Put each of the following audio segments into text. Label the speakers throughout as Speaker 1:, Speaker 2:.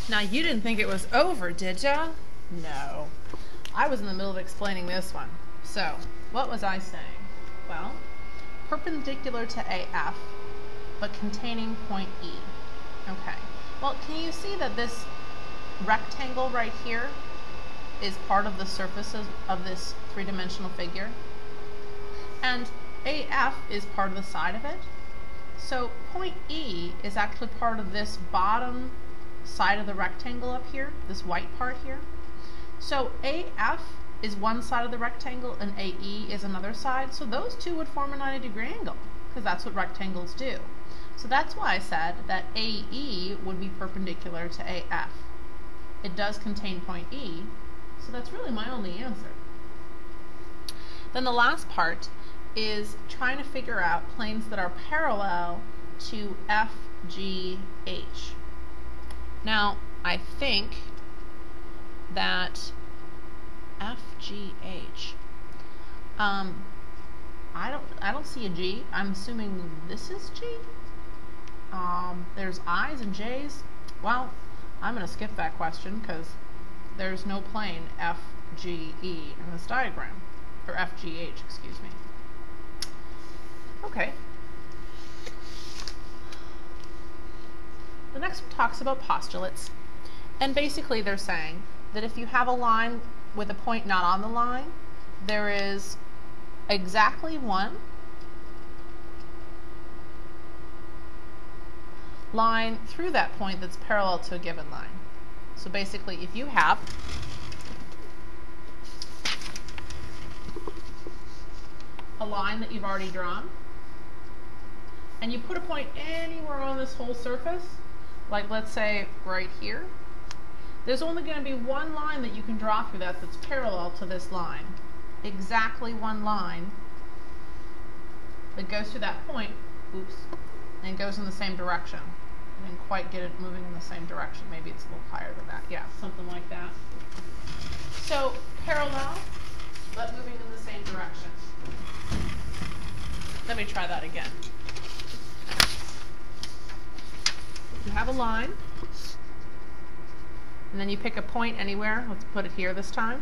Speaker 1: Now you didn't think it was over, did ya? No. I was in the middle of explaining this one. So, what was I saying? Well, perpendicular to AF, but containing point E. Okay. Well, can you see that this rectangle right here is part of the surface of this three-dimensional figure? And AF is part of the side of it. So point E is actually part of this bottom side of the rectangle up here, this white part here. So AF is one side of the rectangle and AE is another side, so those two would form a 90-degree angle, because that's what rectangles do. So that's why I said that AE would be perpendicular to AF. It does contain point E, so that's really my only answer. Then the last part is trying to figure out planes that are parallel to FGH. Now, I think that FGH, I don't see a G. I'm assuming this is G. There's I's and J's. Well, I'm going to skip that question because there's no plane FGE in this diagram, or FGH, excuse me. Okay. The next one talks about postulates, and basically they're saying that if you have a line with a point not on the line, there is exactly one line through that point that's parallel to a given line. So basically, if you have a line that you've already drawn, and you put a point anywhere on this whole surface, like let's say right here, there's only going to be one line that you can draw through that that's parallel to this line. Exactly one line that goes through that point, oops, and goes in the same direction. I didn't quite get it moving in the same direction. Maybe it's a little higher than that. Yeah, something like that. So parallel, but moving in the same direction. Let me try that again. You have a line, and then you pick a point anywhere. Let's put it here this time.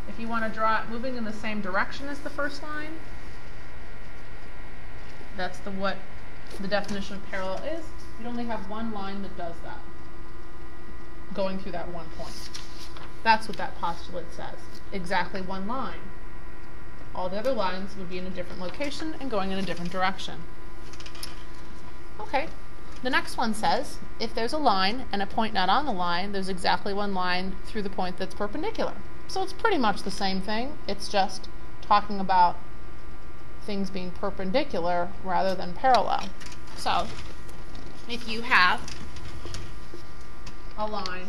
Speaker 1: If you want to draw it moving in the same direction as the first line, that's what the definition of parallel is. You'd only have one line that does that, going through that one point. That's what that postulate says. Exactly one line. All the other lines would be in a different location and going in a different direction. Okay. The next one says, if there's a line and a point not on the line, there's exactly one line through the point that's perpendicular. So it's pretty much the same thing. It's just talking about things being perpendicular rather than parallel. So if you have a line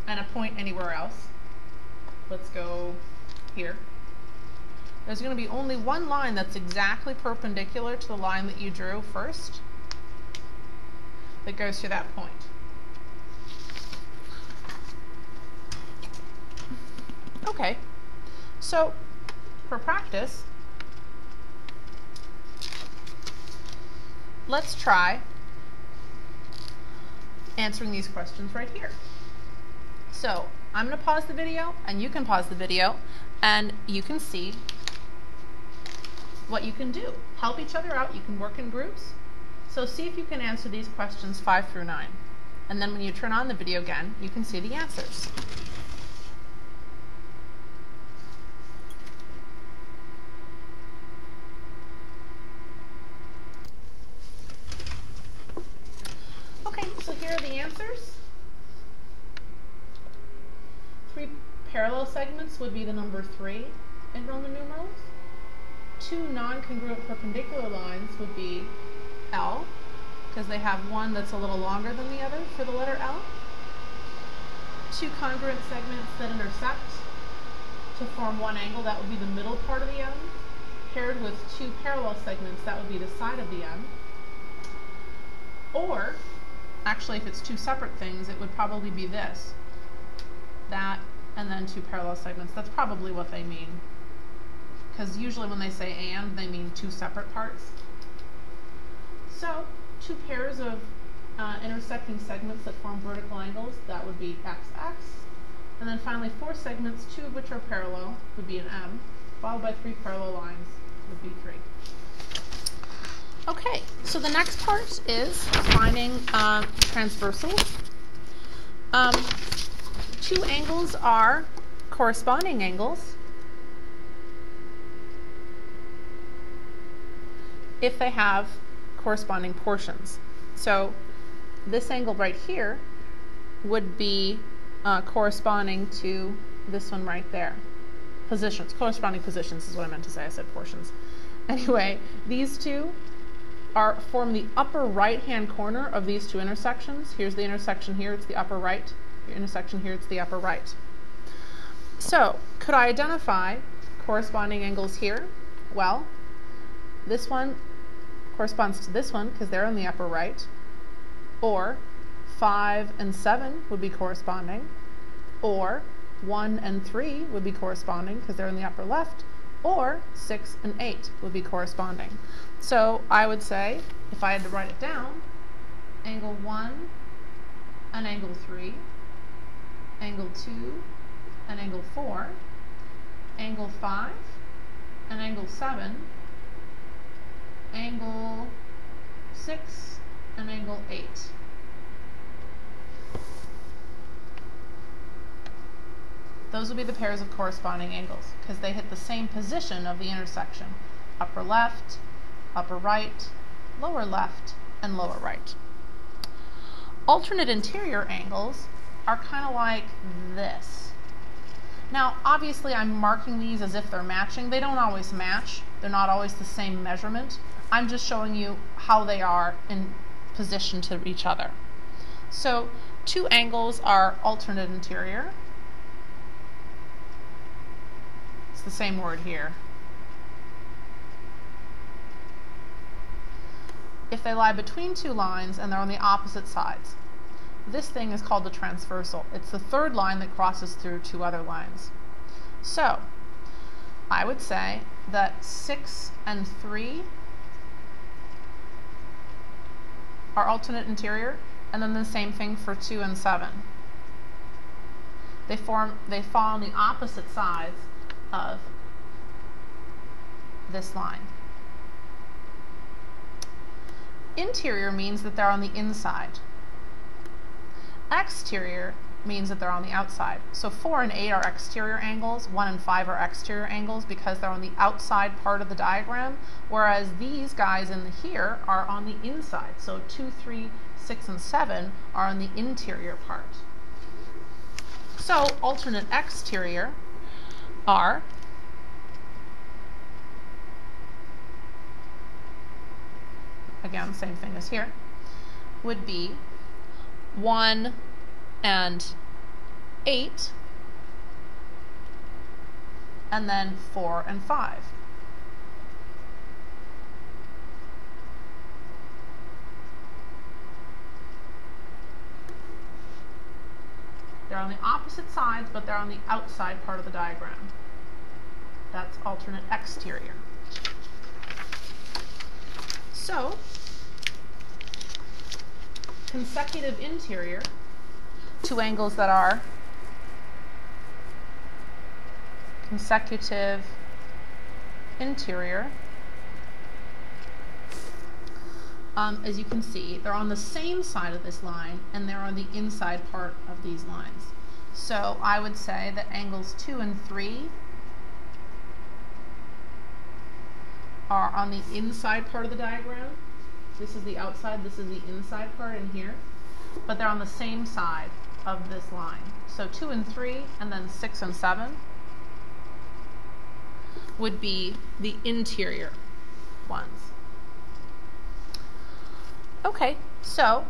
Speaker 1: and a point anywhere else, let's go here. There's going to be only one line that's exactly perpendicular to the line that you drew first that goes through that point. Okay, so for practice, let's try answering these questions right here. So I'm going to pause the video, and you can pause the video, and you can see what you can do. Help each other out. You can work in groups. So see if you can answer these questions 5 through 9. And then when you turn on the video again, you can see the answers. Okay, so here are the answers. 3 parallel segments would be the number 3 in Roman numerals. 2 non-congruent perpendicular lines would be L, because they have one that's a little longer than the other for the letter L. 2 congruent segments that intersect to form one angle, that would be the middle part of the M, paired with 2 parallel segments, that would be the side of the M. Or, actually if it's 2 separate things, it would probably be this. That, and then 2 parallel segments. That's probably what they mean. Because usually when they say and, they mean 2 separate parts. So, 2 pairs of intersecting segments that form vertical angles, that would be XX. And then finally 4 segments, 2 of which are parallel, would be an M, followed by 3 parallel lines, would be 3. Okay, so the next part is finding transversals. 2 angles are corresponding angles if they have corresponding portions. So this angle right here would be corresponding to this one right there. Positions, corresponding positions is what I meant to say. I said portions. Anyway, these two form the upper right-hand corner of these 2 intersections. Here's the intersection here, it's the upper right. The intersection here, it's the upper right. So, could I identify corresponding angles here? Well, this one corresponds to this one because they're in the upper right. Or 5 and 7 would be corresponding. Or 1 and 3 would be corresponding because they're in the upper left. Or 6 and 8 would be corresponding. So I would say, if I had to write it down, angle 1 and angle 3, angle 2 and angle 4, angle 5 and angle 7, angle 6 and angle 8. Those would be the pairs of corresponding angles because they hit the same position of the intersection. Upper left, upper right, lower left, and lower right. Alternate interior angles are kind of like this. Now, obviously I'm marking these as if they're matching. They don't always match. They're not always the same measurement. I'm just showing you how they are in position to each other. So 2 angles are alternate interior. It's the same word here. If they lie between 2 lines and they're on the opposite sides, this thing is called the transversal. It's the 3rd line that crosses through 2 other lines. So I would say that 6 and 3 are alternate interior, and then the same thing for 2 and 7. They fall on the opposite sides of this line. Interior means that they're on the inside. Exterior means that they're on the outside. So 4 and 8 are exterior angles, 1 and 5 are exterior angles because they're on the outside part of the diagram, whereas these guys in here are on the inside. So 2, 3, 6, and 7 are on the interior part. So alternate exterior are again, same thing as here, would be 1 and 8, and then 4 and 5. They're on the opposite sides, but they're on the outside part of the diagram. That's alternate exterior. So, consecutive interior, 2 angles that are consecutive interior, as you can see, they're on the same side of this line and they're on the inside part of these lines. So I would say that angles 2 and 3 are on the inside part of the diagram. This is the outside, this is the inside part in here, but they're on the same side of this line. So 2 and 3 and then 6 and 7 would be the interior ones. Okay, so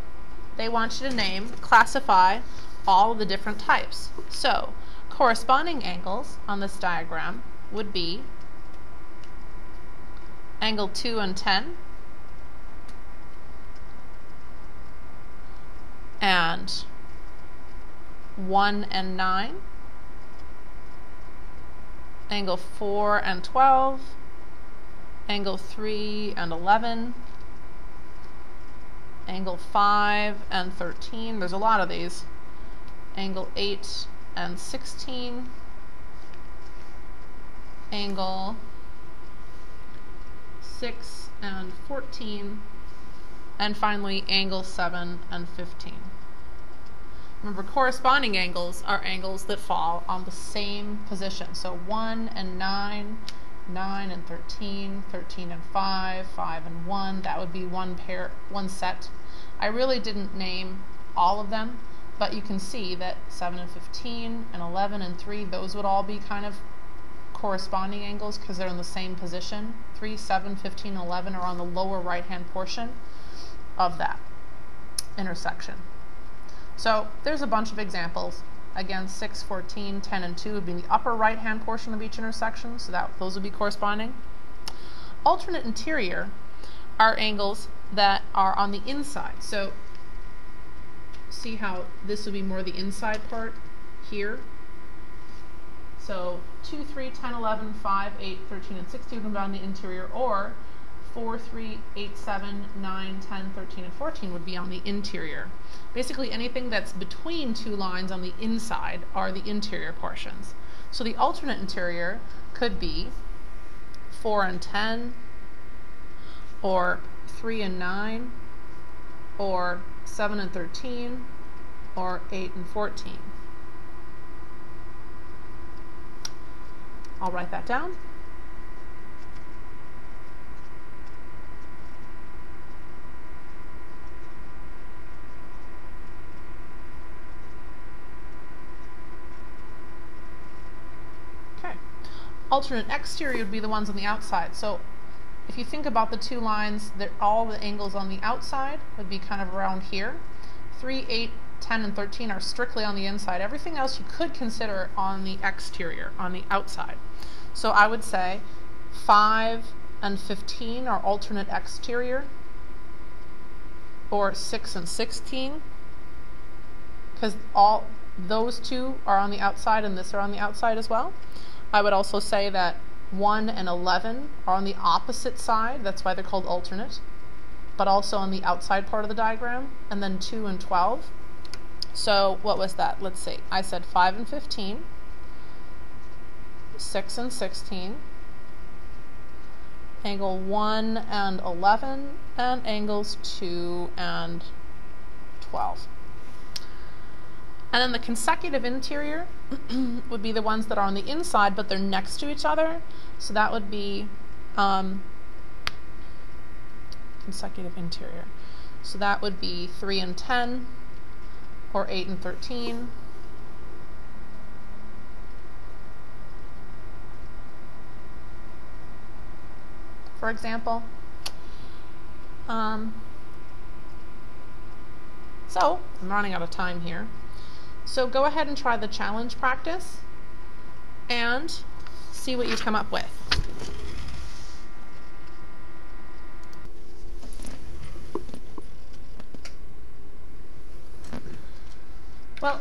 Speaker 1: they want you to classify all of the different types. So corresponding angles on this diagram would be angle 2 and 10, and 1 and 9, angle 4 and 12, angle 3 and 11, angle 5 and 13. There's a lot of these. Angle 8 and 16. Angle 6 and 14. And finally, angle 7 and 15. Remember, corresponding angles are angles that fall on the same position. So 1 and 9, 9 and 13, 13 and 5, 5 and 1. That would be one set. I really didn't name all of them, but you can see that 7 and 15 and 11 and 3, those would all be kind of corresponding angles because they're in the same position. 3, 7, 15, and 11 are on the lower right-hand portion of that intersection. So there's a bunch of examples. Again, 6, 14, 10, and 2 would be in the upper right-hand portion of each intersection, so those would be corresponding. Alternate interior are angles that are on the inside. So see how this would be more the inside part here. So 2, 3, 10, 11, 5, 8, 13, and 16 would be on the interior, or 4, 3, 8, 7, 9, 10, 13, and 14 would be on the interior. Basically anything that's between two lines on the inside are the interior portions. So the alternate interior could be 4 and 10, or 3 and 9, or 7 and 13, or 8 and 14. I'll write that down. Okay. Alternate exterior would be the ones on the outside. So if you think about the two lines, all the angles on the outside would be kind of around here. 3, 8, 10, and 13 are strictly on the inside. Everything else you could consider on the exterior, on the outside. So I would say 5 and 15 are alternate exterior, or 6 and 16, because all those two are on the outside and this are on the outside as well. I would also say that 1 and 11 are on the opposite side, that's why they're called alternate, but also on the outside part of the diagram, and then 2 and 12. So what was that? Let's see. I said 5 and 15, 6 and 16, angle 1 and 11, and angles 2 and 12. And then the consecutive interior would be the ones that are on the inside, but they're next to each other. So that would be consecutive interior. So that would be 3 and 10, or 8 and 13, for example. So I'm running out of time here. So go ahead and try the challenge practice and see what you come up with. Well,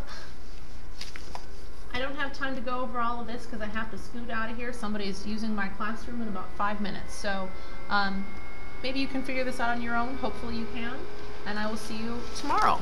Speaker 1: I don't have time to go over all of this because I have to scoot out of here. Somebody's using my classroom in about 5 minutes. So maybe you can figure this out on your own. Hopefully you can. And I will see you tomorrow.